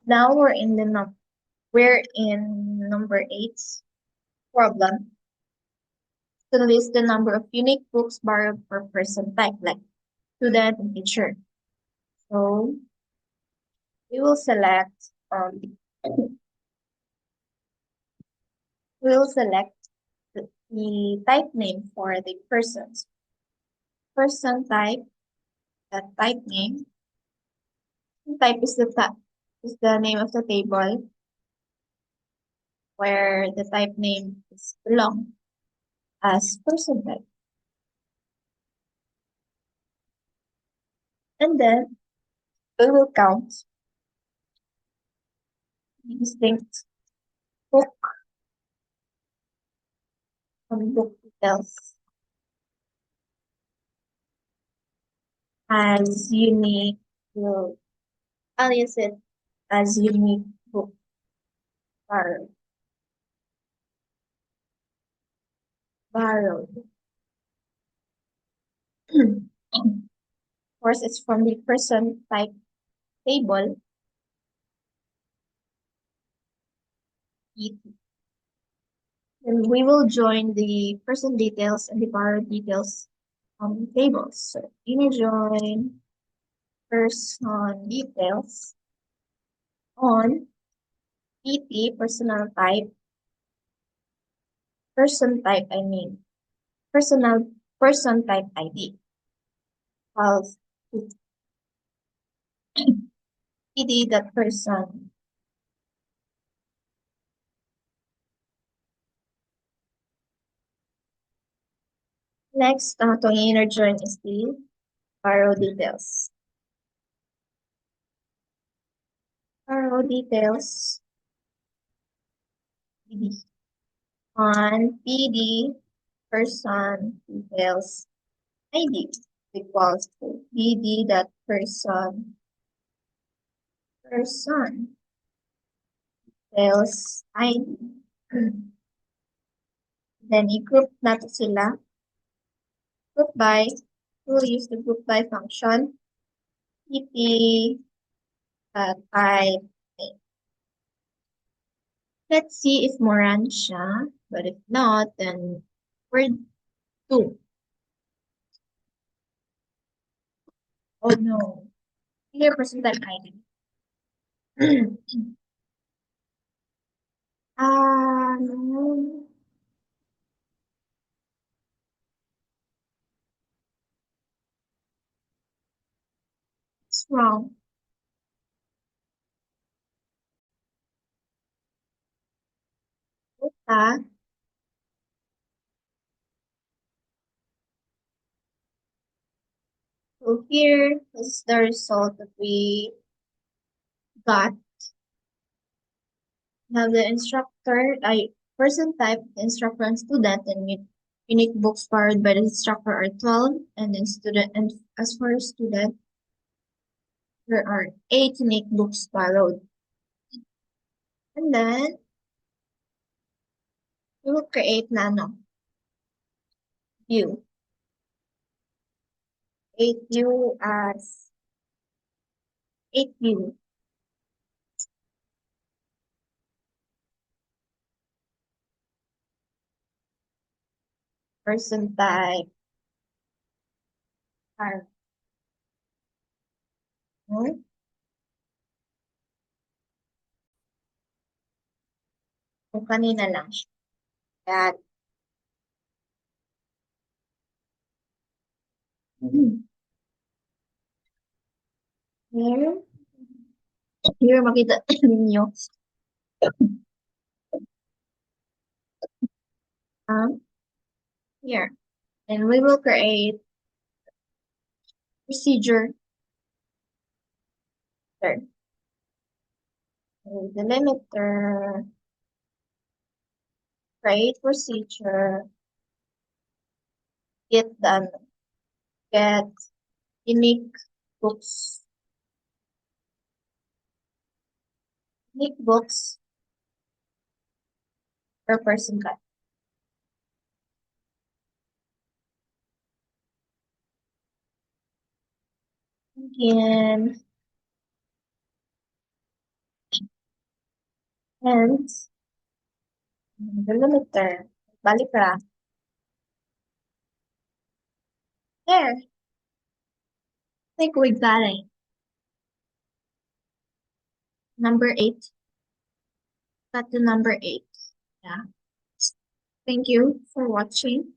Now we're in number 8 problem. To list the number of unique books borrowed per person type, like student and teacher. So we will select we'll select the type name for the persons. Person type, the type name. Type is the name of the table where the type name is belong as person type. And then we will count the distinct book from book details as unique. Will I'll use it as unique book borrowed. Borrowed. Of course, it's from the person type table. Then we will join the person details and the borrowed details tables. So we join person details on PT personal type, personal person type ID. While PD that person. Next, to inner join is the borrow details. Borrow details PD on PD person details ID equals to PD that person details ID. Then i-group natin sila. Group by, we'll use the group by function. PP type. Let's see if Moran siya, but if not, then we're 2. Oh no. Here, person type ID. No. It's wrong. Ah, so here is the result that we got. Now the instructor, person type, instructor and student, and unique books borrowed by the instructor are 12, and then student, and as for student, there are 8 unique books borrowed. And then we will create nano view. 8 view as 8 view. Person type are kung kanina lang siya. That. Here, here makita ninyo. Here. And we will create procedure. Third. The limiter, create procedure, get done, get unique books. Unique books per person type. Again, And, millimeter. Balik ra. There. Think we got it. Number 8. Got the number 8. Yeah. Thank you for watching.